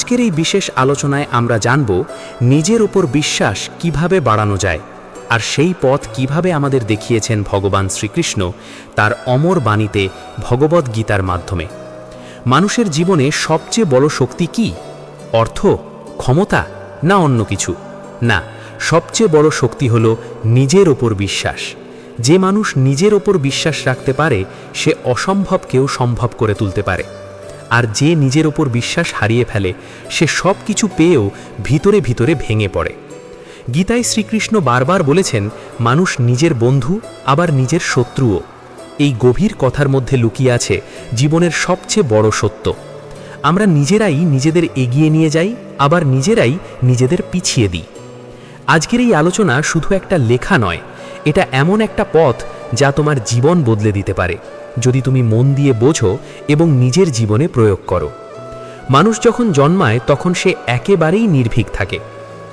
আজকের এই বিশেষ আলোচনায় আমরা জানব নিজের উপর বিশ্বাস কিভাবে বাড়ানো যায়, আর সেই পথ কিভাবে আমাদের দেখিয়েছেন ভগবান শ্রীকৃষ্ণ তার অমর বাণীতে ভগবদ্ গীতার মাধ্যমে। মানুষের জীবনে সবচেয়ে বড় শক্তি কি? অর্থ, ক্ষমতা, না অন্য কিছু? না, সবচেয়ে বড় শক্তি হলো নিজের ওপর বিশ্বাস। যে মানুষ নিজের ওপর বিশ্বাস রাখতে পারে সে অসম্ভবকেও সম্ভব করে তুলতে পারে। আর যে নিজের ওপর বিশ্বাস হারিয়ে ফেলে সে সব কিছু পেয়েও ভিতরে ভিতরে ভেঙে পড়ে। গীতায় শ্রীকৃষ্ণ বারবার বলেছেন মানুষ নিজের বন্ধু আবার নিজের শত্রুও। এই গভীর কথার মধ্যে লুকিয়ে আছে জীবনের সবচেয়ে বড় সত্য। আমরা নিজেরাই নিজেদের এগিয়ে নিয়ে যাই, আবার নিজেরাই নিজেদের পিছিয়ে দিই। আজকের এই আলোচনা শুধু একটা লেখা নয়, এটা এমন একটা পথ যা তোমার জীবন বদলে দিতে পারে যদি তুমি মন দিয়ে বোঝো এবং নিজের জীবনে প্রয়োগ করো। মানুষ যখন জন্মায় তখন সে একেবারেই নির্ভীক থাকে।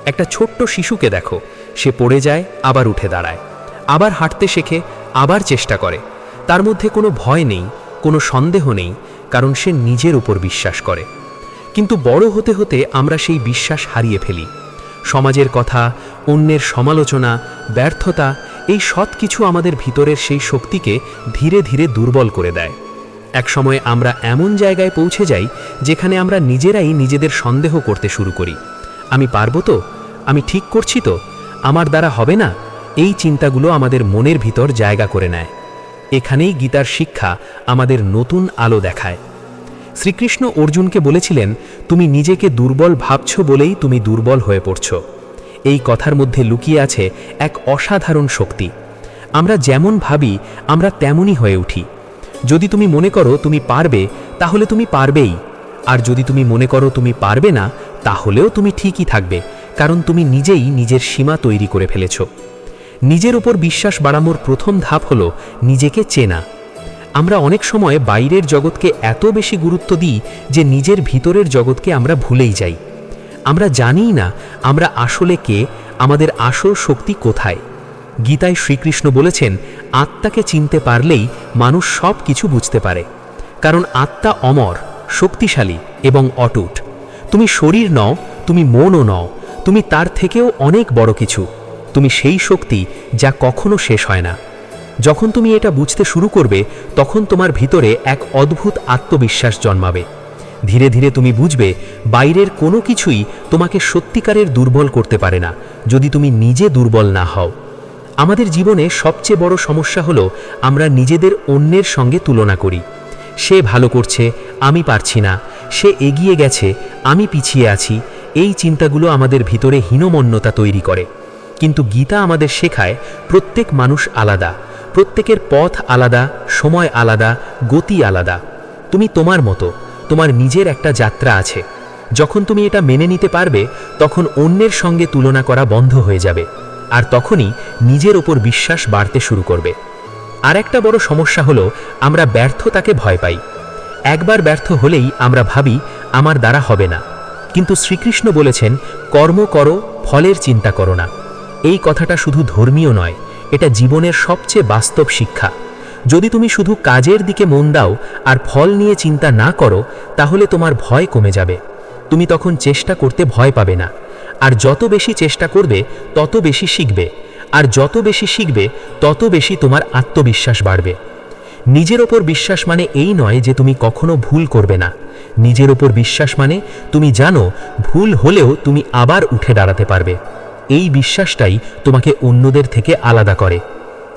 একটা ছোট্ট শিশুকে দেখো, সে পড়ে যায়, আবার উঠে দাঁড়ায়, আবার হাঁটতে শেখে, আবার চেষ্টা করে। তার মধ্যে কোনো ভয় নেই, কোনো সন্দেহ নেই, কারণ সে নিজের উপর বিশ্বাস করে। কিন্তু বড় হতে হতে আমরা সেই বিশ্বাস হারিয়ে ফেলি। সমাজের কথা, অন্যের সমালোচনা, ব্যর্থতা, এই সব কিছু আমাদের ভিতরের সেই শক্তিকে ধীরে ধীরে দুর্বল করে দেয়। একসময় আমরা এমন জায়গায় পৌঁছে যাই যেখানে আমরা নিজেরাই নিজেদের সন্দেহ করতে শুরু করি। আমি পারবো তো? আমি ঠিক করছি তো? আমার দ্বারা হবে না? এই চিন্তাগুলো আমাদের মনের ভিতর জায়গা করে নেয়। এখানেই গীতার শিক্ষা আমাদের নতুন আলো দেখায়। শ্রীকৃষ্ণ অর্জুনকে বলেছিলেন, তুমি নিজেকে দুর্বল ভাবছ বলেই তুমি দুর্বল হয়ে পড়ছ। এই কথার মধ্যে লুকিয়ে আছে এক অসাধারণ শক্তি। আমরা যেমন ভাবি আমরা তেমনই হয়ে উঠি। যদি তুমি মনে করো তুমি পারবে, তাহলে তুমি পারবেই। আর যদি তুমি মনে করো তুমি পারবে না, তাহলেও তুমি ঠিকই থাকবে, কারণ তুমি নিজেই নিজের সীমা তৈরি করে ফেলেছ। নিজের উপর বিশ্বাস বাড়ানোর প্রথম ধাপ হলো নিজেকে চেনা। আমরা অনেক সময় বাইরের জগৎকে এত বেশি গুরুত্ব দিই যে নিজের ভিতরের জগৎকে আমরা ভুলেই যাই। আমরা জানিই না আমরা আসলে কে, আমাদের আসল শক্তি কোথায়। গীতায় শ্রীকৃষ্ণ বলেছেন, আত্মাকে চিনতে পারলেই মানুষ সব কিছু বুঝতে পারে, কারণ আত্মা অমর, শক্তিশালী এবং অটুট। তুমি শরীর নও, তুমি মনও নও, তুমি তার থেকেও অনেক বড় কিছু। তুমি সেই শক্তি যা কখনো শেষ হয় না। যখন তুমি এটা বুঝতে শুরু করবে তখন তোমার ভিতরে এক অদ্ভুত আত্মবিশ্বাস জন্মাবে। ধীরে ধীরে তুমি বুঝবে বাইরের কোনো কিছুই তোমাকে সত্যিকারের দুর্বল করতে পারে না যদি তুমি নিজে দুর্বল না হও। আমাদের জীবনে সবচেয়ে বড় সমস্যা হলো আমরা নিজেদের অন্যের সঙ্গে তুলনা করি। সে ভালো করছে, আমি পারছি না, সে এগিয়ে গেছে, আমি পিছিয়ে আছি। এই চিন্তাগুলো আমাদের ভিতরে হীনমন্যতা তৈরি করে। কিন্তু গীতা আমাদের শেখায় প্রত্যেক মানুষ আলাদা, প্রত্যেকের পথ আলাদা, সময় আলাদা, গতি আলাদা। তুমি তোমার মতো, তোমার নিজের একটা যাত্রা আছে। যখন তুমি এটা মেনে নিতে পারবে তখন অন্যের সঙ্গে তুলনা করা বন্ধ হয়ে যাবে, আর তখনই নিজের ওপর বিশ্বাস বাড়তে শুরু করবে। আর একটা বড় সমস্যা হলো আমরা ব্যর্থতাকে ভয় পাই। একবার ব্যর্থ হলেই আমরা ভাবি আমার দ্বারা হবে না। কিন্তু শ্রীকৃষ্ণ বলেছেন, কর্ম করো, ফলের চিন্তা করো না। এই কথাটা শুধু ধর্মীয় নয়, এটা জীবনের সবচেয়ে বাস্তব শিক্ষা। যদি তুমি শুধু কাজের দিকে মন দাও আর ফল নিয়ে চিন্তা না করো, তাহলে তোমার ভয় কমে যাবে। তুমি তখন চেষ্টা করতে ভয় পাবে না। আর যত বেশি চেষ্টা করবে তত বেশি শিখবে, আর যত বেশি শিখবে তত বেশি তোমার আত্মবিশ্বাস বাড়বে। নিজের ওপর বিশ্বাস মানে এই নয় যে তুমি কখনো ভুল করবে না। নিজের ওপর বিশ্বাস মানে তুমি জানো ভুল হলেও তুমি আবার উঠে দাঁড়াতে পারবে। এই বিশ্বাসটাই তোমাকে অন্যদের থেকে আলাদা করে।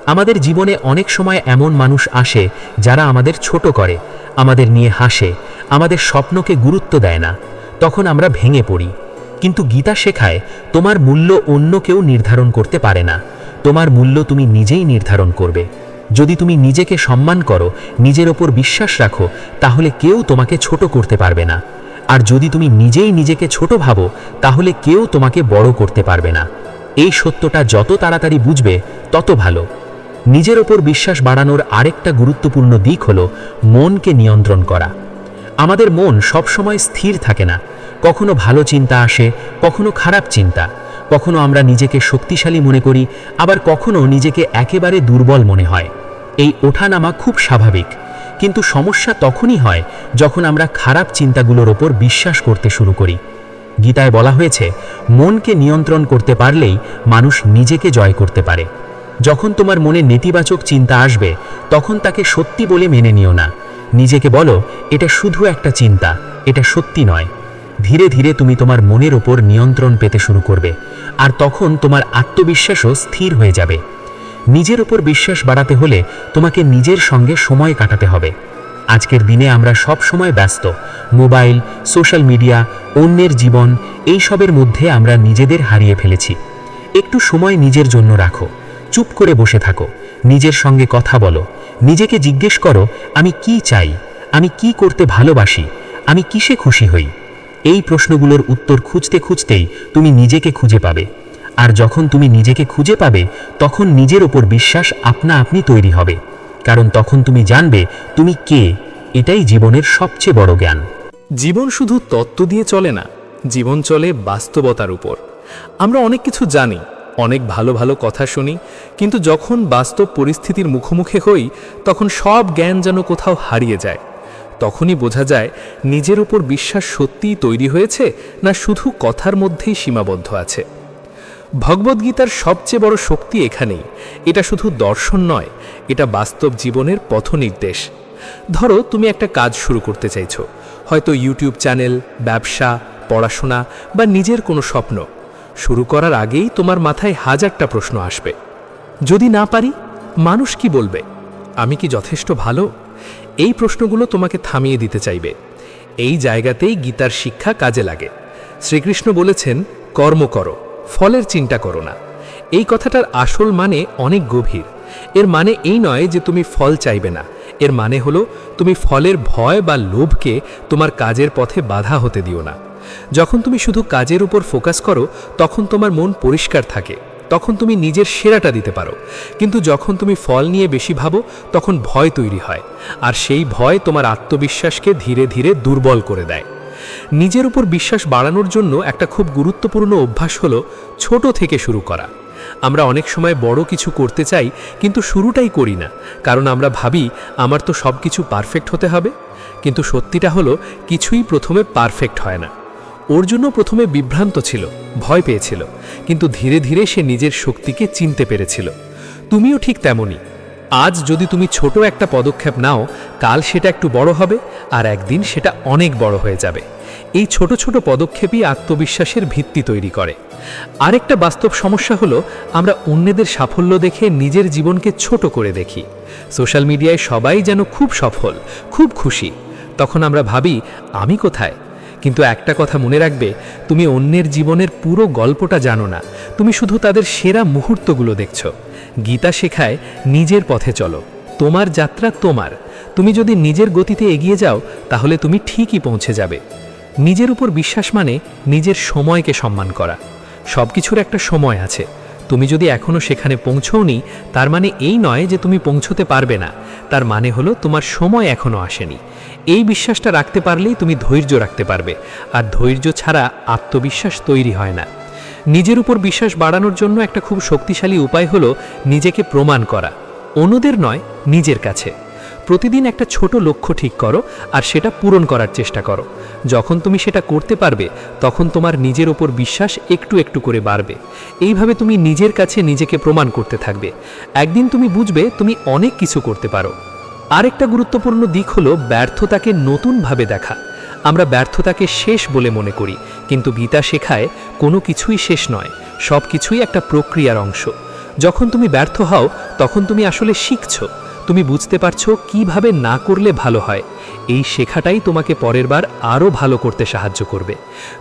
আমাদের জীবনে অনেক সময় এমন মানুষ আসে যারা আমাদের ছোট করে, আমাদের নিয়ে হাসে, আমাদের স্বপ্নকে গুরুত্ব দেয় না। তখন আমরা ভেঙে পড়ি। কিন্তু গীতা শেখায় তোমার মূল্য অন্য কেউ নির্ধারণ করতে পারে না। তোমার মূল্য তুমি নিজেই নির্ধারণ করবে। যদি তুমি নিজেকে সম্মান করো, নিজের ওপর বিশ্বাস রাখো, তাহলে কেউ তোমাকে ছোট করতে পারবে না। আর যদি তুমি নিজেই নিজেকে ছোট ভাবো, তাহলে কেউ তোমাকে বড় করতে পারবে না। এই সত্যটা যত তাড়াতাড়ি বুঝবে তত ভালো। নিজের ওপর বিশ্বাস বাড়ানোর আরেকটা গুরুত্বপূর্ণ দিক হলো মনকে নিয়ন্ত্রণ করা। আমাদের মন সবসময় স্থির থাকে না। কখনো ভালো চিন্তা আসে, কখনো খারাপ চিন্তা। কখনো আমরা নিজেকে শক্তিশালী মনে করি, আবার কখনো নিজেকে একেবারে দুর্বল মনে হয়। এই ওঠানামা খুব স্বাভাবিক, কিন্তু সমস্যা তখনই হয় যখন আমরা খারাপ চিন্তাগুলোর ওপর বিশ্বাস করতে শুরু করি। গীতায় বলা হয়েছে, মনকে নিয়ন্ত্রণ করতে পারলেই মানুষ নিজেকে জয় করতে পারে। যখন তোমার মনে নেতিবাচক চিন্তা আসবে, তখন তাকে সত্যি বলে মেনে নিও না। নিজেকে বলো, এটা শুধু একটা চিন্তা, এটা সত্যি নয়। ধীরে ধীরে তুমি তোমার মনের ওপর নিয়ন্ত্রণ পেতে শুরু করবে, আর তখন তোমার আত্মবিশ্বাসও স্থির হয়ে যাবে। নিজের ওপর বিশ্বাস বাড়াতে হলে তোমাকে নিজের সঙ্গে সময় কাটাতে হবে। আজকের দিনে আমরা সব সময় ব্যস্ত। মোবাইল, সোশ্যাল মিডিয়া, অন্যের জীবন, এই সবের মধ্যে আমরা নিজেদের হারিয়ে ফেলেছি। একটু সময় নিজের জন্য রাখো। চুপ করে বসে থাকো, নিজের সঙ্গে কথা বলো, নিজেকে জিজ্ঞেস করো, আমি কি চাই, আমি কি করতে ভালোবাসি, আমি কিসে খুশি হই। এই প্রশ্নগুলোর উত্তর খুঁজতে খুঁজতেই তুমি নিজেকে খুঁজে পাবে। আর যখন তুমি নিজেকে খুঁজে পাবে, তখন নিজের ওপর বিশ্বাস আপনা আপনি তৈরি হবে। কারণ তখন তুমি জানবে তুমি কে। এটাই জীবনের সবচেয়ে বড় জ্ঞান। জীবন শুধু তত্ত্ব দিয়ে চলে না, জীবন চলে বাস্তবতার উপর। আমরা অনেক কিছু জানি, অনেক ভালো ভালো কথা শুনি, কিন্তু যখন বাস্তব পরিস্থিতির মুখোমুখি হই, তখন সব জ্ঞান যেন কোথাও হারিয়ে যায়। তখনই বোঝা যায় নিজের উপর বিশ্বাস সত্যিই তৈরি হয়েছে, না শুধু কথার মধ্যেই সীমাবদ্ধ আছে। ভগবদ্গীতার সবচেয়ে বড় শক্তি এখানেই। এটা শুধু দর্শন নয়, এটা বাস্তব জীবনের পথনির্দেশ। ধরো তুমি একটা কাজ শুরু করতে চাইছো, হয়তো ইউটিউব চ্যানেল, ব্যবসা, পড়াশোনা বা নিজের কোনো স্বপ্ন। শুরু করার আগেই তোমার মাথায় হাজারটা প্রশ্ন আসবে। যদি না পারি, মানুষ কি বলবে? আমি কি যথেষ্ট ভালো? এই প্রশ্নগুলো তোমাকে থামিয়ে দিতে চাইবে। এই জায়গাতেই গীতার শিক্ষা কাজে লাগে। শ্রীকৃষ্ণ বলেছেন, কর্ম করো, ফলের চিন্তা করো না। এই কথাটার আসল মানে অনেক গভীর। এর মানে এই নয় যে তুমি ফল চাইবে না। এর মানে হলো তুমি ফলের ভয় বা লোভকে তোমার কাজের পথে বাধা হতে দিও না। যখন তুমি শুধু কাজের উপর ফোকাস করো, তখন তোমার মন পরিষ্কার থাকে, তখন তুমি নিজের সেরাটা দিতে পারো। কিন্তু যখন তুমি ফল নিয়ে বেশি ভাবো, তখন ভয় তৈরি হয়, আর সেই ভয় তোমার আত্মবিশ্বাসকে ধীরে ধীরে দুর্বল করে দেয়। নিজের উপর বিশ্বাস বাড়ানোর জন্য একটা খুব গুরুত্বপূর্ণ অভ্যাস হলো ছোট থেকে শুরু করা। আমরা অনেক সময় বড় কিছু করতে চাই, কিন্তু শুরুটাই করি না, কারণ আমরা ভাবি আমার তো সব কিছু পারফেক্ট হতে হবে। কিন্তু সত্যিটা হলো কিছুই প্রথমে পারফেক্ট হয় না। অর্জুন প্রথমে বিভ্রান্ত ছিল, ভয় পেয়েছিল, কিন্তু ধীরে ধীরে সে নিজের শক্তিকে চিনতে পেরেছিল। তুমিও ঠিক তেমনই। আজ যদি তুমি ছোট একটা পদক্ষেপ নাও, কাল সেটা একটু বড় হবে, আর একদিন সেটা অনেক বড় হয়ে যাবে। এই ছোট ছোট পদক্ষেপই আত্মবিশ্বাসের ভিত্তি তৈরি করে। আরেকটা বাস্তব সমস্যা হলো আমরা অন্যদের সাফল্য দেখে নিজের জীবনকে ছোট করে দেখি। সোশ্যাল মিডিয়ায় সবাই যেন খুব সফল, খুব খুশি। তখন আমরা ভাবি, আমি কোথায়? কিন্তু একটা কথা মনে রাখবে, তুমি অন্যের জীবনের পুরো গল্পটা জানো না, তুমি শুধু তাদের সেরা মুহূর্তগুলো দেখছো। গীতা শেখায়, নিজের পথে চলো, তোমার যাত্রা তোমার। তুমি যদি নিজের গতিতে এগিয়ে যাও, তাহলে তুমি ঠিকই পৌঁছে যাবে। নিজের উপর বিশ্বাস মানে নিজের সময়কে সম্মান করা। সব কিছুর একটা সময় আছে। তুমি যদি এখনও সেখানে পৌঁছওনি, তার মানে এই নয় যে তুমি পৌঁছতে পারবে না, তার মানে হলো তোমার সময় এখনও আসেনি। এই বিশ্বাসটা রাখতে পারলেই তুমি ধৈর্য রাখতে পারবে, আর ধৈর্য ছাড়া আত্মবিশ্বাস তৈরি হয় না। নিজের উপর বিশ্বাস বাড়ানোর জন্য একটা খুব শক্তিশালী উপায় হলো নিজেকে প্রমাণ করা, অন্যদের নয়, নিজের কাছে। প্রতিদিন একটা ছোট লক্ষ্য ঠিক করো, আর সেটা পূরণ করার চেষ্টা করো। যখন তুমি সেটা করতে পারবে, তখন তোমার নিজের ওপর বিশ্বাস একটু একটু করে বাড়বে। এইভাবে তুমি নিজের কাছে নিজেকে প্রমাণ করতে থাকবে। একদিন তুমি বুঝবে তুমি অনেক কিছু করতে পারো। আরেকটা গুরুত্বপূর্ণ দিক হলো ব্যর্থতাকে নতুনভাবে দেখা। আমরা ব্যর্থতাকে শেষ বলে মনে করি, কিন্তু গীতা শেখায় কোনো কিছুই শেষ নয়, সব কিছুই একটা প্রক্রিয়ার অংশ। যখন তুমি ব্যর্থ হও, তখন তুমি আসলে শিখছো। তুমি বুঝতে পারছো কিভাবে না করলে ভালো হয়। এই শেখাটাই তোমাকে পরের বার আরও ভালো করতে সাহায্য করবে।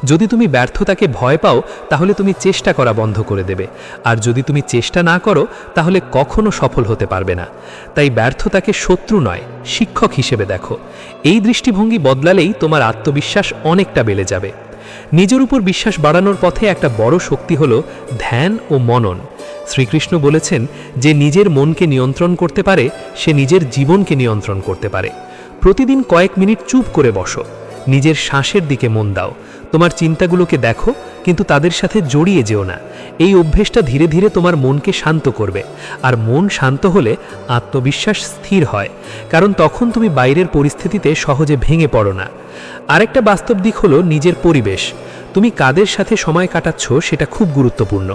যদি তুমি ব্যর্থতাকে ভয় পাও, তাহলে তুমি চেষ্টা করা বন্ধ করে দেবে, আর যদি তুমি চেষ্টা না করো, তাহলে কখনো সফল হতে পারবে না। তাই ব্যর্থতাকে শত্রু নয়, শিক্ষক হিসেবে দেখো। এই দৃষ্টিভঙ্গি বদলালেই তোমার আত্মবিশ্বাস অনেকটা বেড়ে যাবে। নিজের উপর বিশ্বাস বাড়ানোর পথে একটা বড় শক্তি হলো ধ্যান ও মনন। শ্রীকৃষ্ণ বলেছেন, যে নিজের মনকে নিয়ন্ত্রণ করতে পারে, সে নিজের জীবনকে নিয়ন্ত্রণ করতে পারে। প্রতিদিন কয়েক মিনিট চুপ করে বসো, নিজের শ্বাসের দিকে মন দাও, তোমার চিন্তাগুলোকে দেখো, কিন্তু তাদের সাথে জড়িয়ে যেও না। এই অভ্যেসটা ধীরে ধীরে তোমার মনকে শান্ত করবে, আর মন শান্ত হলে আত্মবিশ্বাস স্থির হয়, কারণ তখন তুমি বাইরের পরিস্থিতিতে সহজে ভেঙে পড়ো না। আরেকটা বাস্তব দিক হলো নিজের পরিবেশ। তুমি কাদের সাথে সময় কাটাচ্ছ সেটা খুব গুরুত্বপূর্ণ।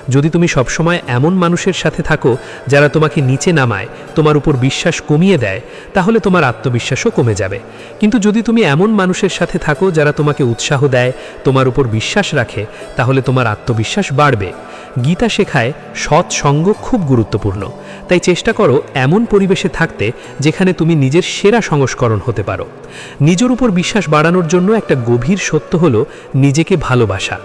যদি তুমি সবসময় এমন মানুষের সাথে থাকো যারা তোমাকে নিচে নামায়, তোমার উপর বিশ্বাস কমিয়ে দেয়, তাহলে তোমার আত্মবিশ্বাসও কমে যাবে। কিন্তু যদি তুমি এমন মানুষের সাথে থাকো যারা তোমাকে উৎসাহ দেয়, তোমার উপর বিশ্বাস রাখে, তাহলে তোমার আত্মবিশ্বাস বাড়বে। গীতা শেখায় সৎ সঙ্গ খুব গুরুত্বপূর্ণ। তাই চেষ্টা করো এমন পরিবেশে থাকতে যেখানে তুমি নিজের সেরা সংস্করণ হতে পারো। নিজের উপর বিশ্বাস বাড়ানোর জন্য একটা গভীর সত্য হলো নিজেকে ভালোবাসা।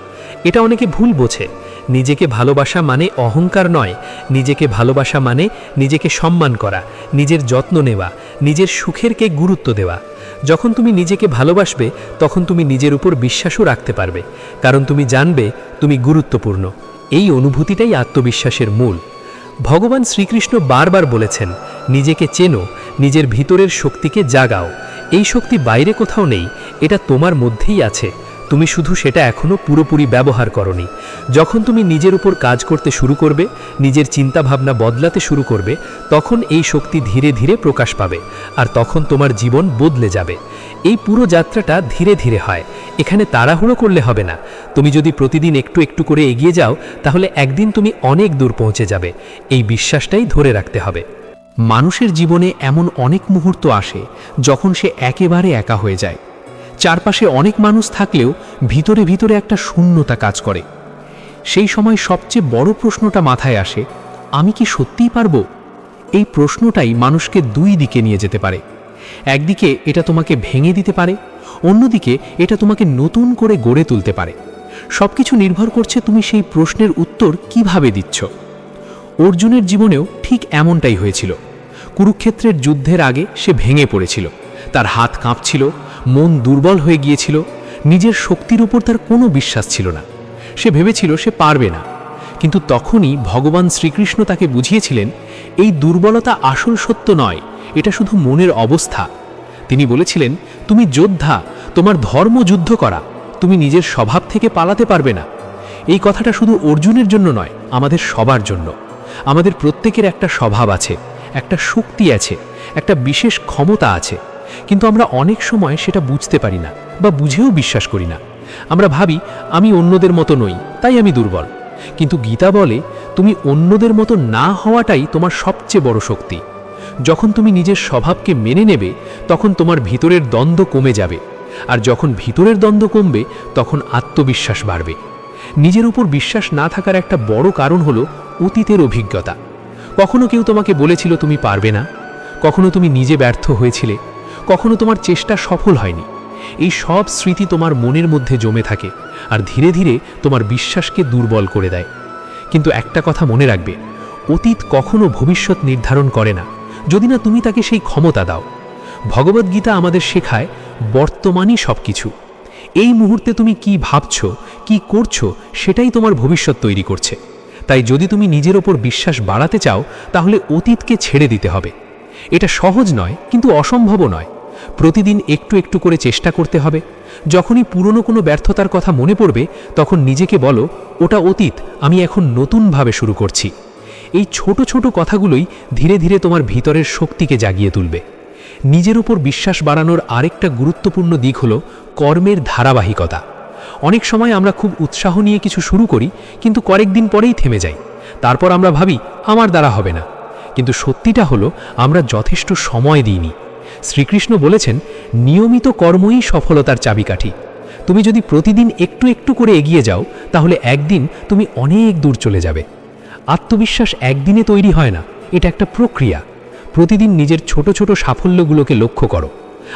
এটা অনেকে ভুল বোঝে। নিজেকে ভালোবাসা মানে অহংকার নয়। নিজেকে ভালোবাসা মানে নিজেকে সম্মান করা, নিজের যত্ন নেওয়া, নিজের সুখেরকে গুরুত্ব দেওয়া। যখন তুমি নিজেকে ভালোবাসবে তখন তুমি নিজের উপর বিশ্বাসও রাখতে পারবে, কারণ তুমি জানবে তুমি গুরুত্বপূর্ণ। এই অনুভূতিটাই আত্মবিশ্বাসের মূল। ভগবান শ্রীকৃষ্ণ বারবার বলেছেন, নিজেকে চেনো, নিজের ভিতরের শক্তিকে জাগাও। এই শক্তি বাইরে কোথাও নেই, এটা তোমার মধ্যেই আছে। তুমি শুধু সেটা এখনো পুরোপুরি ব্যবহার করনি। যখন তুমি নিজের উপর কাজ করতে শুরু করবে, নিজের চিন্তাভাবনা বদলাতে শুরু করবে, তখন এই শক্তি ধীরে ধীরে প্রকাশ পাবে, আর তখন তোমার জীবন বদলে যাবে। এই পুরো যাত্রাটা ধীরে ধীরে হয়, এখানে তাড়াহুড়ো করলে হবে না। তুমি যদি প্রতিদিন একটু একটু করে এগিয়ে যাও, তাহলে একদিন তুমি অনেক দূর পৌঁছে যাবে। এই বিশ্বাসটাই ধরে রাখতে হবে। মানুষের জীবনে এমন অনেক মুহূর্ত আসে যখন সে একেবারে একা হয়ে যায়। চারপাশে অনেক মানুষ থাকলেও ভিতরে ভিতরে একটা শূন্যতা কাজ করে। সেই সময় সবচেয়ে বড় প্রশ্নটা মাথায় আসে, আমি কি সত্যিই পারবো? এই প্রশ্নটাই মানুষকে দুই দিকে নিয়ে যেতে পারে। একদিকে এটা তোমাকে ভেঙে দিতে পারে, অন্যদিকে এটা তোমাকে নতুন করে গড়ে তুলতে পারে। সবকিছু নির্ভর করছে তুমি সেই প্রশ্নের উত্তর কিভাবে দিচ্ছ। অর্জুনের জীবনেও ঠিক এমনটাই হয়েছিল। কুরুক্ষেত্রের যুদ্ধের আগে সে ভেঙে পড়েছিল, তার হাত কাঁপছিল, মন দুর্বল হয়ে গিয়েছিল, নিজের শক্তির উপর তার কোনো বিশ্বাস ছিল না। সে ভেবেছিল সে পারবে না। কিন্তু তখনই ভগবান শ্রীকৃষ্ণ তাকে বুঝিয়েছিলেন, এই দুর্বলতা আসল সত্য নয়, এটা শুধু মনের অবস্থা। তিনি বলেছিলেন, তুমি যোদ্ধা, তোমার ধর্ম যুদ্ধ করা, তুমি নিজের স্বভাব থেকে পালাতে পারবে না। এই কথাটা শুধু অর্জুনের জন্য নয়, আমাদের সবার জন্য। আমাদের প্রত্যেকের একটা স্বভাব আছে, একটা শক্তি আছে, একটা বিশেষ ক্ষমতা আছে, কিন্তু আমরা অনেক সময় সেটা বুঝতে পারি না বা বুঝেও বিশ্বাস করি না। আমরা ভাবি আমি অন্যদের মতো নই, তাই আমি দুর্বল। কিন্তু গীতা বলে, তুমি অন্যদের মতো না হওয়াটাই তোমার সবচেয়ে বড় শক্তি। যখন তুমি নিজের স্বভাবকে মেনে নেবে, তখন তোমার ভিতরের দ্বন্দ্ব কমে যাবে, আর যখন ভিতরের দ্বন্দ্ব কমবে তখন আত্মবিশ্বাস বাড়বে। নিজের উপর বিশ্বাস না থাকার একটা বড় কারণ হলো অতীতের অভিজ্ঞতা। কখনো কেউ তোমাকে বলেছিল তুমি পারবে না, কখনো তুমি নিজে ব্যর্থ হয়েছিলে, কখনো তোমার চেষ্টা সফল হয়নি। এই সব স্মৃতি তোমার মনের মধ্যে জমে থাকে, আর ধীরে ধীরে তোমার বিশ্বাসকে দুর্বল করে দেয়। কিন্তু একটা কথা মনে রাখবে, অতীত কখনো ভবিষ্যৎ নির্ধারণ করে না, যদি না তুমি তাকে সেই ক্ষমতা দাও। ভগবদ্গীতা আমাদের শেখায়, বর্তমানই সব কিছু। এই মুহূর্তে তুমি কি ভাবছো, কি করছো, সেটাই তোমার ভবিষ্যৎ তৈরি করছে। তাই যদি তুমি নিজের ওপর বিশ্বাস বাড়াতে চাও, তাহলে অতীতকে ছেড়ে দিতে হবে। এটা সহজ নয়, কিন্তু অসম্ভবও নয়। প্রতিদিন একটু একটু করে চেষ্টা করতে হবে। যখনই পুরনো কোনো ব্যর্থতার কথা মনে পড়বে, তখন নিজেকে বলো, ওটা অতীত, আমি এখন নতুনভাবে শুরু করছি। এই ছোট ছোট কথাগুলোই ধীরে ধীরে তোমার ভিতরের শক্তিকে জাগিয়ে তুলবে। নিজের উপর বিশ্বাস বাড়ানোর আরেকটা গুরুত্বপূর্ণ দিক হলো কর্মের ধারাবাহিকতা। অনেক সময় আমরা খুব উৎসাহ নিয়ে কিছু শুরু করি, কিন্তু কয়েকদিন পরেই থেমে যাই। তারপর আমরা ভাবি আমার দ্বারা হবে না, কিন্তু সত্যিটা হলো আমরা যথেষ্ট সময় দিইনি। শ্রীকৃষ্ণ বলেছেন, নিয়মিত কর্মই সফলতার চাবিকাঠি। তুমি যদি প্রতিদিন একটু একটু করে এগিয়ে যাও, তাহলে একদিন তুমি অনেক দূর চলে যাবে। আত্মবিশ্বাস একদিনে তৈরি হয় না, এটা একটা প্রক্রিয়া। প্রতিদিন নিজের ছোট ছোট সাফল্যগুলোকে লক্ষ্য করো।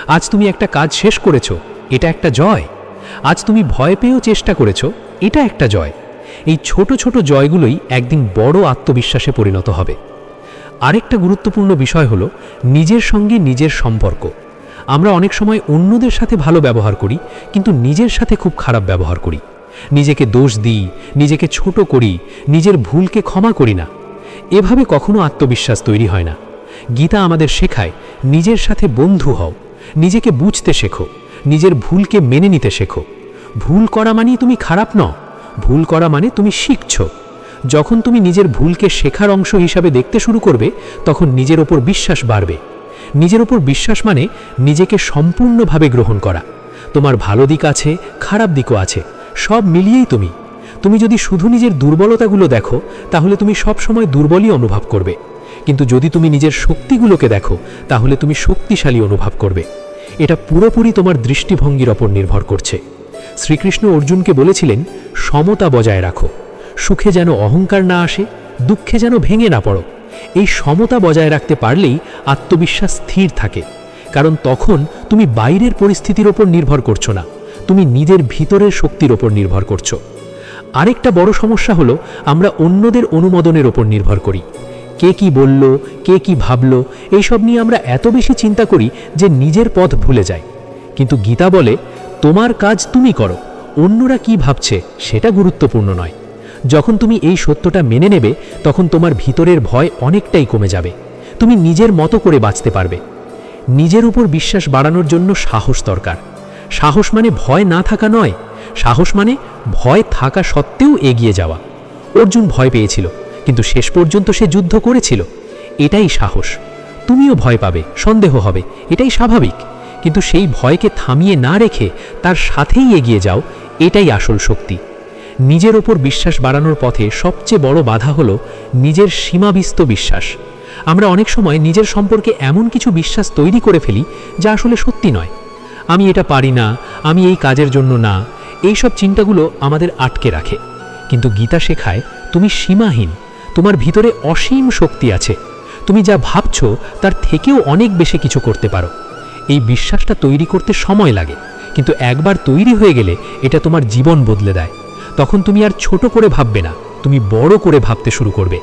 আজ তুমি একটা কাজ শেষ করেছো, এটা একটা জয়। আজ তুমি ভয় পেয়েও চেষ্টা করেছো, এটা একটা জয়। এই ছোট ছোট জয়গুলোই একদিন বড় আত্মবিশ্বাসে পরিণত হবে। আরেকটা গুরুত্বপূর্ণ বিষয় হলো নিজের সঙ্গে নিজের সম্পর্ক। আমরা অনেক সময় অন্যদের সাথে ভালো ব্যবহার করি, কিন্তু নিজের সাথে খুব খারাপ ব্যবহার করি। নিজেকে দোষ দিই, নিজেকে ছোট করি, নিজের ভুলকে ক্ষমা করি না। এভাবে কখনো আত্মবিশ্বাস তৈরি হয় না। গীতা আমাদের শেখায়, নিজের সাথে বন্ধু হও, নিজেকে বুঝতে শেখো, নিজের ভুলকে মেনে নিতে শেখো। ভুল করা মানেই তুমি খারাপ নও, ভুল করা মানে তুমি শিখছ। যখন তুমি নিজের ভুলকে শেখার অংশ হিসাবে দেখতে শুরু করবে, তখন নিজের ওপর বিশ্বাস বাড়বে। নিজের ওপর বিশ্বাস মানে নিজেকে সম্পূর্ণভাবে গ্রহণ করা। তোমার ভালো দিক আছে, খারাপ দিকও আছে, সব মিলিয়েই তুমি। তুমি যদি শুধু নিজের দুর্বলতাগুলো দেখো, তাহলে তুমি সব সময় দুর্বলই অনুভব করবে। কিন্তু যদি তুমি নিজের শক্তিগুলোকে দেখো, তাহলে তুমি শক্তিশালী অনুভব করবে। এটা পুরোপুরি তোমার দৃষ্টিভঙ্গির ওপর নির্ভর করছে। শ্রীকৃষ্ণ অর্জুনকে বলেছিলেন, সমতা বজায় রাখো। সুখে যেন অহংকার না আসে, দুঃখে যেন ভেঙে না পড়ো। এই সমতা বজায় রাখতে পারলেই আত্মবিশ্বাস স্থির থাকে। কারণ তখন তুমি বাইরের পরিস্থিতির ওপর নির্ভর করছো না, তুমি নিজের ভিতরের শক্তির ওপর নির্ভর করছো। আরেকটা বড় সমস্যা হলো, আমরা অন্যদের অনুমোদনের ওপর নির্ভর করি। কে কি বলল, কে কি ভাবল, এইসব নিয়ে আমরা এত বেশি চিন্তা করি যে নিজের পথ ভুলে যাই। কিন্তু গীতা বলে, তোমার কাজ তুমি করো, অন্যরা কি ভাবছে সেটা গুরুত্বপূর্ণ নয়। যখন তুমি এই সত্যটা মেনে নেবে, তখন তোমার ভিতরের ভয় অনেকটাই কমে যাবে। তুমি নিজের মতো করে বাঁচতে পারবে। নিজের উপর বিশ্বাস বাড়ানোর জন্য সাহস দরকার। সাহস মানে ভয় না থাকা নয়, সাহস মানে ভয় থাকা সত্ত্বেও এগিয়ে যাওয়া। অর্জুন ভয় পেয়েছিল, কিন্তু শেষ পর্যন্ত সে যুদ্ধ করেছিল। এটাই সাহস। তুমিও ভয় পাবে, সন্দেহ হবে, এটাই স্বাভাবিক। কিন্তু সেই ভয়কে থামিয়ে না রেখে তার সাথেই এগিয়ে যাও, এটাই আসল শক্তি। নিজের ওপর বিশ্বাস বাড়ানোর পথে সবচেয়ে বড় বাধা হলো নিজের সীমাবিস্ত বিশ্বাস। আমরা অনেক সময় নিজের সম্পর্কে এমন কিছু বিশ্বাস তৈরি করে ফেলি যা আসলে সত্যি নয়। আমি এটা পারি না, আমি এই কাজের জন্য না, এইসব চিন্তাগুলো আমাদের আটকে রাখে। কিন্তু গীতা শেখায়, তুমি সীমাহীন, তোমার ভিতরে অসীম শক্তি আছে। তুমি যা ভাবছো তার থেকেও অনেক বেশি কিছু করতে পারো। এই বিশ্বাসটা তৈরি করতে সময় লাগে, কিন্তু একবার তৈরি হয়ে গেলে এটা তোমার জীবন বদলে দেয়। তখন তুমি আর ছোট করে ভাববে না, তুমি বড় করে ভাবতে শুরু করবে।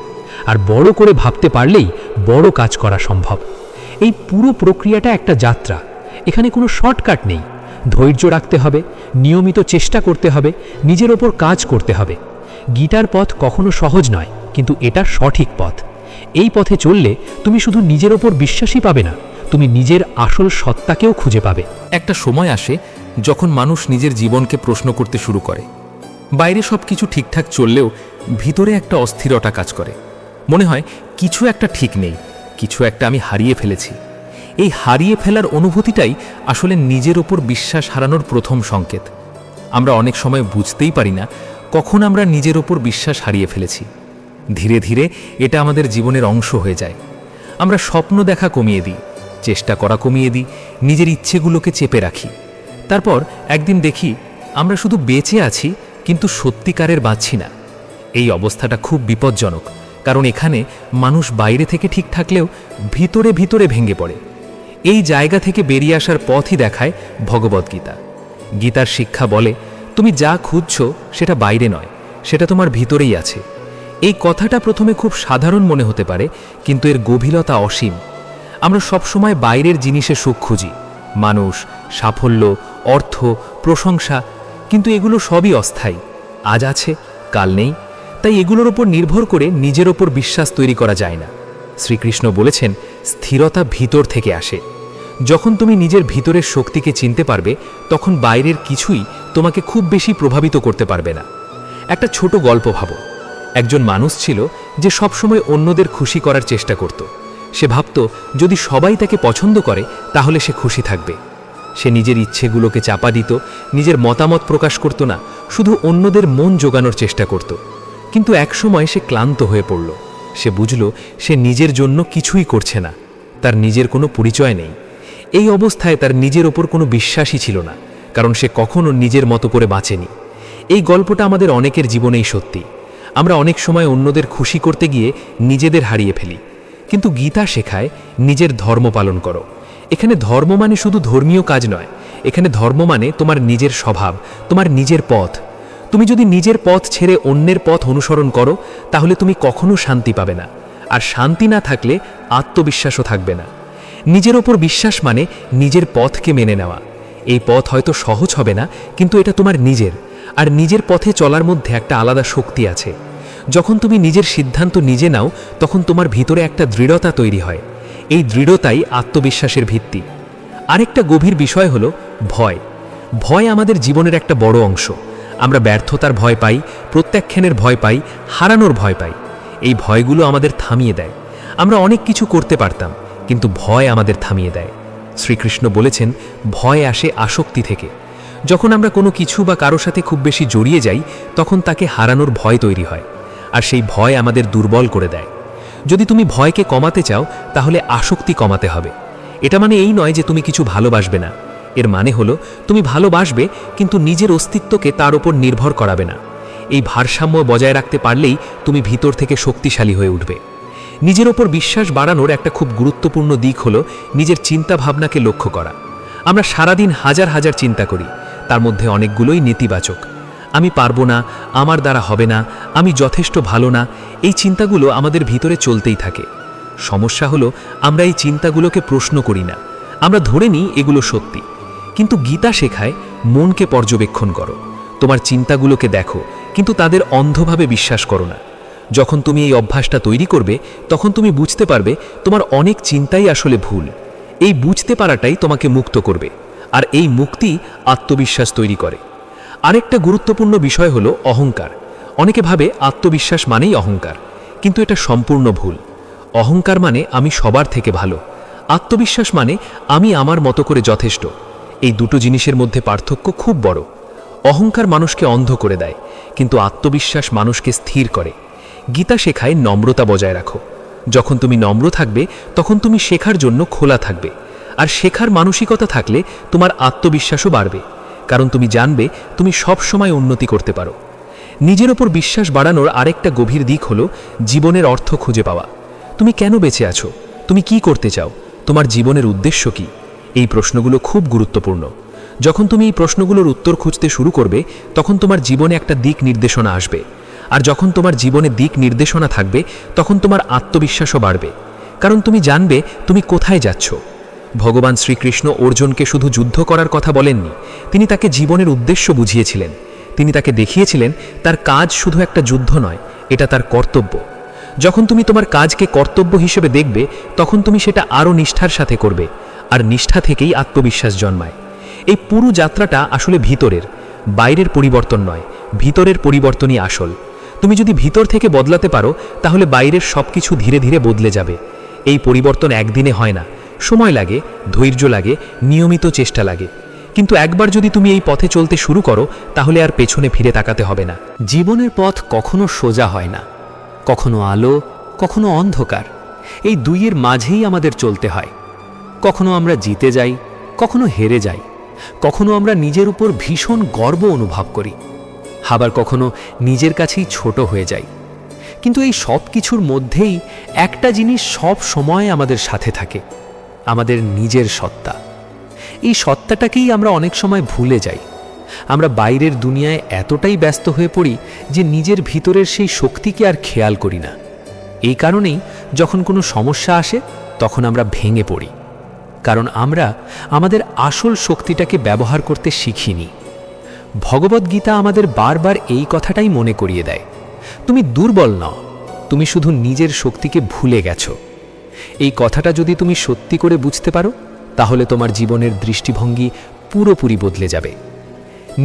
আর বড় করে ভাবতে পারলেই বড় কাজ করা সম্ভব। এই পুরো প্রক্রিয়াটা একটা যাত্রা। এখানে কোনো শর্টকাট নেই। ধৈর্য রাখতে হবে, নিয়মিত চেষ্টা করতে হবে, নিজের ওপর কাজ করতে হবে। গীতার পথ কখনো সহজ নয়, কিন্তু এটা সঠিক পথ। এই পথে চললে তুমি শুধু নিজের ওপর বিশ্বাসই পাবে না, তুমি নিজের আসল সত্তাকেও খুঁজে পাবে। একটা সময় আসে যখন মানুষ নিজের জীবনকে প্রশ্ন করতে শুরু করে। বাইরে সব কিছু ঠিকঠাক চললেও ভিতরে একটা অস্থিরতা কাজ করে। মনে হয় কিছু একটা ঠিক নেই, কিছু একটা আমি হারিয়ে ফেলেছি। এই হারিয়ে ফেলার অনুভূতিটাই আসলে নিজের ওপর বিশ্বাস হারানোর প্রথম সংকেত। আমরা অনেক সময় বুঝতেই পারি না কখন আমরা নিজের ওপর বিশ্বাস হারিয়ে ফেলেছি। ধীরে ধীরে এটা আমাদের জীবনের অংশ হয়ে যায়। আমরা স্বপ্ন দেখা কমিয়ে দিই, চেষ্টা করা কমিয়ে দিই, নিজের ইচ্ছেগুলোকে চেপে রাখি। তারপর একদিন দেখি আমরা শুধু বেঁচে আছি, কিন্তু সত্যিকারের বাঁচছি না। এই অবস্থাটা খুব বিপজ্জনক, কারণ এখানে মানুষ বাইরে থেকে ঠিক থাকলেও ভিতরে ভিতরে ভেঙে পড়ে। এই জায়গা থেকে বেরিয়ে আসার পথই দেখায় ভগবদ্গীতা। গীতার শিক্ষা বলে, তুমি যা খুঁজছো সেটা বাইরে নয়, সেটা তোমার ভিতরেই আছে। এই কথাটা প্রথমে খুব সাধারণ মনে হতে পারে, কিন্তু এর গভীরতা অসীম। আমরা সবসময় বাইরের জিনিসে সুখ খুঁজি, মানুষ, সাফল্য, অর্থ, প্রশংসা, কিন্তু এগুলো সবই অস্থায়ী। আজ আছে, কাল নেই। তাই এগুলোর ওপর নির্ভর করে নিজের ওপর বিশ্বাস তৈরি করা যায় না। শ্রীকৃষ্ণ বলেছেন, স্থিরতা ভিতর থেকে আসে। যখন তুমি নিজের ভিতরের শক্তিকে চিনতে পারবে, তখন বাইরের কিছুই তোমাকে খুব বেশি প্রভাবিত করতে পারবে না। একটা ছোট গল্প ভাবো। একজন মানুষ ছিল যে সবসময় অন্যদের খুশি করার চেষ্টা করত। সে ভাবত যদি সবাই তাকে পছন্দ করে তাহলে সে খুশি থাকবে। সে নিজের ইচ্ছেগুলোকে চাপা দিত, নিজের মতামত প্রকাশ করত না, শুধু অন্যদের মন জোগানোর চেষ্টা করত। কিন্তু একসময় সে ক্লান্ত হয়ে পড়ল। সে বুঝল সে নিজের জন্য কিছুই করছে না, তার নিজের কোনো পরিচয় নেই। এই অবস্থায় তার নিজের ওপর কোনো বিশ্বাসই ছিল না, কারণ সে কখনো নিজের মতো করে বাঁচেনি। এই গল্পটা আমাদের অনেকের জীবনেই সত্যি। আমরা অনেক সময় অন্যদের খুশি করতে গিয়ে নিজেদের হারিয়ে ফেলি। কিন্তু গীতা শেখায়, নিজের ধর্ম পালন করো। এখানে ধর্ম মানে শুধু ধর্মীয় কাজ নয়, এখানে ধর্ম মানে তোমার নিজের স্বভাব, তোমার নিজের পথ। তুমি যদি নিজের পথ ছেড়ে অন্যের পথ অনুসরণ করো, তাহলে তুমি কখনো শান্তি পাবে না। আর শান্তি না থাকলে আত্মবিশ্বাসও থাকবে না। নিজের ওপর বিশ্বাস মানে নিজের পথকে মেনে নেওয়া। এই পথ হয়তো সহজ হবে না, কিন্তু এটা তোমার নিজের। আর নিজের পথে চলার মধ্যে একটা আলাদা শক্তি আছে। যখন তুমি নিজের সিদ্ধান্ত নিজে নাও, তখন তোমার ভিতরে একটা দৃঢ়তা তৈরি হয়। এই দৃঢ়তাই আত্মবিশ্বাসের ভিত্তি। আরেকটা গভীর বিষয় হলো ভয়। ভয় আমাদের জীবনের একটা বড় অংশ। আমরা ব্যর্থতার ভয় পাই, প্রত্যাখ্যানের ভয় পাই, হারানোর ভয় পাই। এই ভয়গুলো আমাদের থামিয়ে দেয়। আমরা অনেক কিছু করতে পারতাম, কিন্তু ভয় আমাদের থামিয়ে দেয়। শ্রীকৃষ্ণ বলেছেন, ভয় আসে আসক্তি থেকে। যখন আমরা কোনো কিছু বা কারো সাথে খুব বেশি জড়িয়ে যাই, তখন তাকে হারানোর ভয় তৈরি হয়, আর সেই ভয় আমাদের দুর্বল করে দেয়। যদি তুমি ভয়কে কমাতে চাও, তাহলে আসক্তি কমাতে হবে। এটা মানে এই নয় যে তুমি কিছু ভালোবাসবে না। এর মানে হলো তুমি ভালোবাসবে, কিন্তু নিজের অস্তিত্বকে তার উপর নির্ভর করাবে না। এই ভারসাম্য বজায় রাখতে পারলেই তুমি ভিতর থেকে শক্তিশালী হয়ে উঠবে। নিজের ওপর বিশ্বাস বাড়ানোর একটা খুব গুরুত্বপূর্ণ দিক হলো নিজের চিন্তা ভাবনাকে লক্ষ্য করা। আমরা সারাদিন হাজার হাজার চিন্তা করি, তার মধ্যে অনেকগুলোই নেতিবাচক। আমি পারবো না, আমার দ্বারা হবে না, আমি যথেষ্ট ভালো না, এই চিন্তাগুলো আমাদের ভিতরে চলতেই থাকে। সমস্যা হলো আমরা এই চিন্তাগুলোকে প্রশ্ন করি না, আমরা ধরে নিই এগুলো সত্যি। কিন্তু গীতা শেখায় মনকে পর্যবেক্ষণ করো, তোমার চিন্তাগুলোকে দেখো, কিন্তু তাদের অন্ধভাবে বিশ্বাস করো না। যখন তুমি এই অভ্যাসটা তৈরি করবে, তখন তুমি বুঝতে পারবে তোমার অনেক চিন্তাই আসলে ভুল। এই বুঝতে পারাটাই তোমাকে মুক্ত করবে, আর এই মুক্তি আত্মবিশ্বাস তৈরি করে। আরেকটা গুরুত্বপূর্ণ বিষয় হলো অহংকার। অনেকে ভাবে আত্মবিশ্বাস মানেই অহংকার, কিন্তু এটা সম্পূর্ণ ভুল। অহংকার মানে আমি সবার থেকে ভালো, আত্মবিশ্বাস মানে আমি আমার মতো করে যথেষ্ট। এই দুটো জিনিসের মধ্যে পার্থক্য খুব বড়। অহংকার মানুষকে অন্ধ করে দেয়, কিন্তু আত্মবিশ্বাস মানুষকে স্থির করে। গীতা শেখায় নম্রতা বজায় রাখো। যখন তুমি নম্র থাকবে, তখন তুমি শেখার জন্য খোলা থাকবে, আর শেখার মানসিকতা থাকলে তোমার আত্মবিশ্বাসও বাড়বে, কারণ তুমি জানবে তুমি সব সময় উন্নতি করতে পারো। নিজের ওপর বিশ্বাস বাড়ানোর আরেকটা গভীর দিক হলো জীবনের অর্থ খুঁজে পাওয়া। তুমি কেন বেঁচে আছো? তুমি কি করতে চাও? তোমার জীবনের উদ্দেশ্য কি? এই প্রশ্নগুলো খুব গুরুত্বপূর্ণ। যখন তুমি এই প্রশ্নগুলোর উত্তর খুঁজতে শুরু করবে, তখন তোমার জীবনে একটা দিক নির্দেশনা আসবে, আর যখন তোমার জীবনে দিক নির্দেশনা থাকবে, তখন তোমার আত্মবিশ্বাসও বাড়বে, কারণ তুমি জানবে তুমি কোথায় যাচ্ছ। ভগবান শ্রীকৃষ্ণ অর্জুনকে শুধু যুদ্ধ করার কথা বলেননি, তিনি তাকে জীবনের উদ্দেশ্য বুঝিয়েছিলেন। তিনি তাকে দেখিয়েছিলেন তার কাজ শুধু একটা যুদ্ধ নয়, এটা তার কর্তব্য। যখন তুমি তোমার কাজকে কর্তব্য হিসেবে দেখবে, তখন তুমি সেটা আরও নিষ্ঠার সাথে করবে, আর নিষ্ঠা থেকেই আত্মবিশ্বাস জন্মায়। এই পুরো যাত্রাটা আসলে ভিতরের, বাইরের পরিবর্তন নয়, ভিতরের পরিবর্তনই আসল। তুমি যদি ভিতর থেকে বদলাতে পারো, তাহলে বাইরের সব কিছু ধীরে ধীরে বদলে যাবে। এই পরিবর্তন একদিনে হয় না, সময় লাগে, ধৈর্য লাগে, নিয়মিত চেষ্টা লাগে। কিন্তু একবার যদি তুমি এই পথে চলতে শুরু করো, তাহলে আর পেছনে ফিরে তাকাতে হবে না। জীবনের পথ কখনো সোজা হয় না, কখনো আলো, কখনো অন্ধকার। এই দুইয়ের মাঝেই আমাদের চলতে হয়। কখনো আমরা জিতে যাই, কখনো হেরে যাই, কখনো আমরা নিজের উপর ভীষণ গর্ব অনুভব করি, আবার কখনো নিজের কাছেই ছোট হয়ে যাই। কিন্তু এই সব কিছুর মধ্যেই একটা জিনিস সব সময় আমাদের সাথে থাকে, আমাদের নিজের সত্তা। এই সত্তাটাকেই আমরা অনেক সময় ভুলে যাই। আমরা বাইরের দুনিয়ায় এতটাই ব্যস্ত হয়ে পড়ি যে নিজের ভিতরের সেই শক্তিকে আর খেয়াল করি না। এই কারণেই যখন কোনো সমস্যা আসে, তখন আমরা ভেঙে পড়ি, কারণ আমরা আমাদের আসল শক্তিটাকে ব্যবহার করতে শিখিনি। ভগবদ্গীতা আমাদের বারবার এই কথাটাই মনে করিয়ে দেয়, তুমি দুর্বল নও, তুমি শুধু নিজের শক্তিকে ভুলে গেছো। এই কথাটা যদি তুমি সত্যি করে বুঝতে পারো, তাহলে তোমার জীবনের দৃষ্টিভঙ্গি পুরোপুরি বদলে যাবে।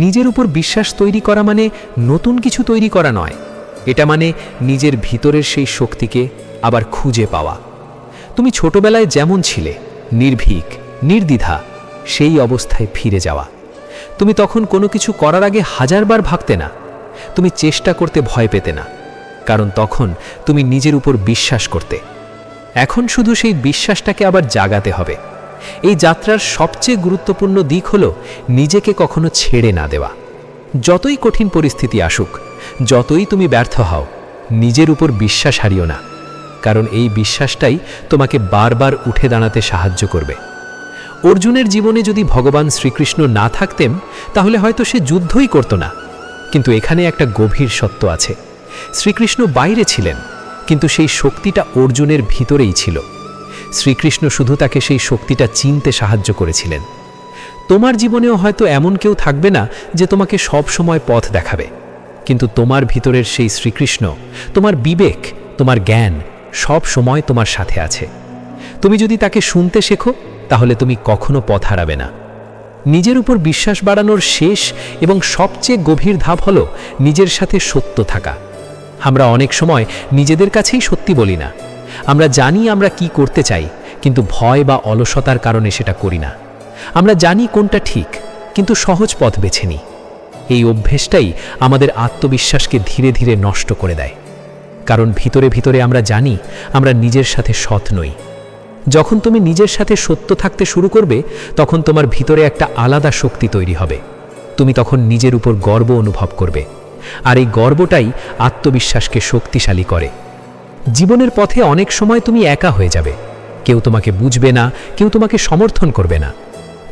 নিজের উপর বিশ্বাস তৈরি করা মানে নতুন কিছু তৈরি করা নয়, এটা মানে নিজের ভিতরের সেই শক্তিকে আবার খুঁজে পাওয়া। তুমি ছোটবেলায় যেমন ছিলে, নির্ভীক, নির্দ্বিধা, সেই অবস্থায় ফিরে যাওয়া। তুমি তখন কোনো কিছু করার আগে হাজারবার ভাবতে না, তুমি চেষ্টা করতে ভয় পেতে না, কারণ তখন তুমি নিজের উপর বিশ্বাস করতে। এখন শুধু সেই বিশ্বাসটাকে আবার জাগাতে হবে। এই যাত্রার সবচেয়ে গুরুত্বপূর্ণ দিক হলো নিজেকে কখনো ছেড়ে না দেওয়া। যতই কঠিন পরিস্থিতি আসুক, যতই তুমি ব্যর্থ হও, নিজের উপর বিশ্বাস হারিও না, কারণ এই বিশ্বাসটাই তোমাকে বারবার উঠে দাঁড়াতে সাহায্য করবে। অর্জুনের জীবনে যদি ভগবান শ্রীকৃষ্ণ না থাকতেন, তাহলে হয়তো সে যুদ্ধই করত না। কিন্তু এখানে একটা গভীর সত্য আছে, শ্রীকৃষ্ণ বাইরে ছিলেন, কিন্তু সেই শক্তিটা অর্জুনের ভিতরেই ছিল। শ্রীকৃষ্ণ শুধু তাকে সেই শক্তিটা চিনতে সাহায্য করেছিলেন। তোমার জীবনেও হয়তো এমন কেউ থাকবে না যে তোমাকে সব সময় পথ দেখাবে, কিন্তু তোমার ভিতরের সেই শ্রীকৃষ্ণ, তোমার বিবেক, তোমার জ্ঞান সব সময় তোমার সাথে আছে। তুমি যদি তাকে শুনতে শেখো, তাহলে তুমি কখনো পথ হারাবে না। নিজের উপর বিশ্বাস বাড়ানোর শেষ এবং সবচেয়ে গভীর ধাপ হল নিজের সাথে সত্য থাকা। আমরা অনেক সময় নিজেদের কাছেই সত্যি বলি না। আমরা জানি আমরা কি করতে চাই, কিন্তু ভয় বা অলসতার কারণে সেটা করি না। আমরা জানি কোনটা ঠিক, কিন্তু সহজ পথ বেছে নিই। এই অভ্যেসটাই আমাদের আত্মবিশ্বাসকে ধীরে ধীরে নষ্ট করে দেয়। কারণ ভিতরে ভিতরে আমরা জানি আমরা নিজের সাথে সৎ নই। যখন তুমি নিজের সাথে সত্য থাকতে শুরু করবে, তখন তোমার ভিতরে একটা আলাদা শক্তি তৈরি হবে। তুমি তখন নিজের উপর গর্ব অনুভব করবে, আর এই গর্বটাই আত্মবিশ্বাসকে শক্তিশালী করে। জীবনের পথে অনেক সময় তুমি একা হয়ে যাবে। কেউ তোমাকে বুঝবে না, কেউ তোমাকে সমর্থন করবে না।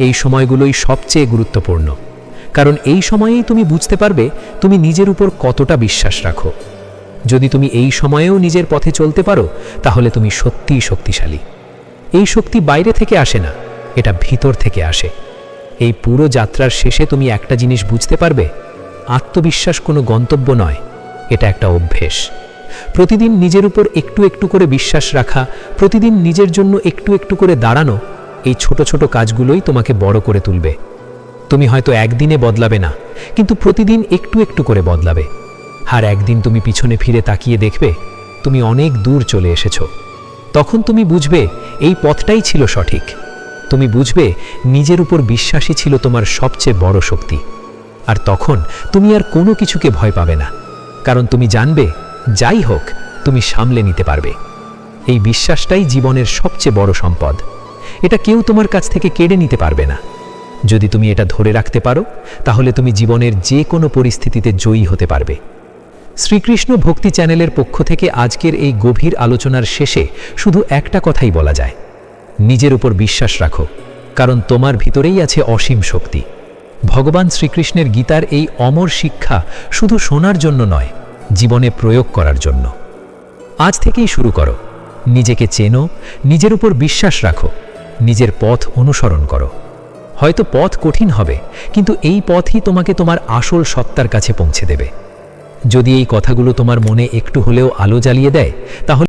এই সময়গুলোই সবচেয়ে গুরুত্বপূর্ণ, কারণ এই সময়েই তুমি বুঝতে পারবে তুমি নিজের উপর কতটা বিশ্বাস রাখো। যদি তুমি এই সময়েও নিজের পথে চলতে পারো, তাহলে তুমি সত্যিই শক্তিশালী। এই শক্তি বাইরে থেকে আসে না, এটা ভিতর থেকে আসে। এই পুরো যাত্রার শেষে তুমি একটা জিনিস বুঝতে পারবে, আত্মবিশ্বাস কোনো গন্তব্য নয়, এটা একটা অভ্যেস। প্রতিদিন নিজের উপর একটু একটু করে বিশ্বাস রাখা, প্রতিদিন নিজের জন্য একটু একটু করে দাঁড়ানো, এই ছোট ছোট কাজগুলোই তোমাকে বড় করে তুলবে। তুমি হয়তো একদিনে বদলাবে না, কিন্তু প্রতিদিন একটু একটু করে বদলাবে। আর একদিন তুমি পিছনে ফিরে তাকিয়ে দেখবে তুমি অনেক দূর চলে এসেছো। তখন তুমি বুঝবে এই পথটাই ছিল সঠিক। তুমি বুঝবে নিজের উপর বিশ্বাসই ছিল তোমার সবচেয়ে বড় শক্তি। আর তখন তুমি আর কোনো কিছুকে ভয় পাবে না, কারণ তুমি জানবে যাই হোক তুমি সামলে নিতে পারবে। এই বিশ্বাসটাই জীবনের সবচেয়ে বড় সম্পদ। এটা কেউ তোমার কাছ থেকে কেড়ে নিতে পারবে না। যদি তুমি এটা ধরে রাখতে পারো, তাহলে তুমি জীবনের যে কোনো পরিস্থিতিতে জয়ী হতে পারবে। শ্রীকৃষ্ণ ভক্তি চ্যানেলের পক্ষ থেকে আজকের এই গভীর আলোচনার শেষে শুধু একটা কথাই বলা যায়, নিজের উপর বিশ্বাস রাখো, কারণ তোমার ভিতরেই আছে অসীম শক্তি। ভগবান শ্রীকৃষ্ণের গীতার এই অমর শিক্ষা শুধু শোনার জন্য নয়, জীবনে প্রয়োগ করার জন্য। আজ থেকেই শুরু করো, নিজেকে চেনো, নিজের উপর বিশ্বাস রাখো, নিজের পথ অনুসরণ করো। হয়তো পথ কঠিন হবে, কিন্তু এই পথই তোমাকে তোমার আসল সত্তার কাছে পৌঁছে দেবে। যদি এই কথাগুলো তোমার মনে একটু হলেও আলো জ্বালিয়ে দেয়, তাহলে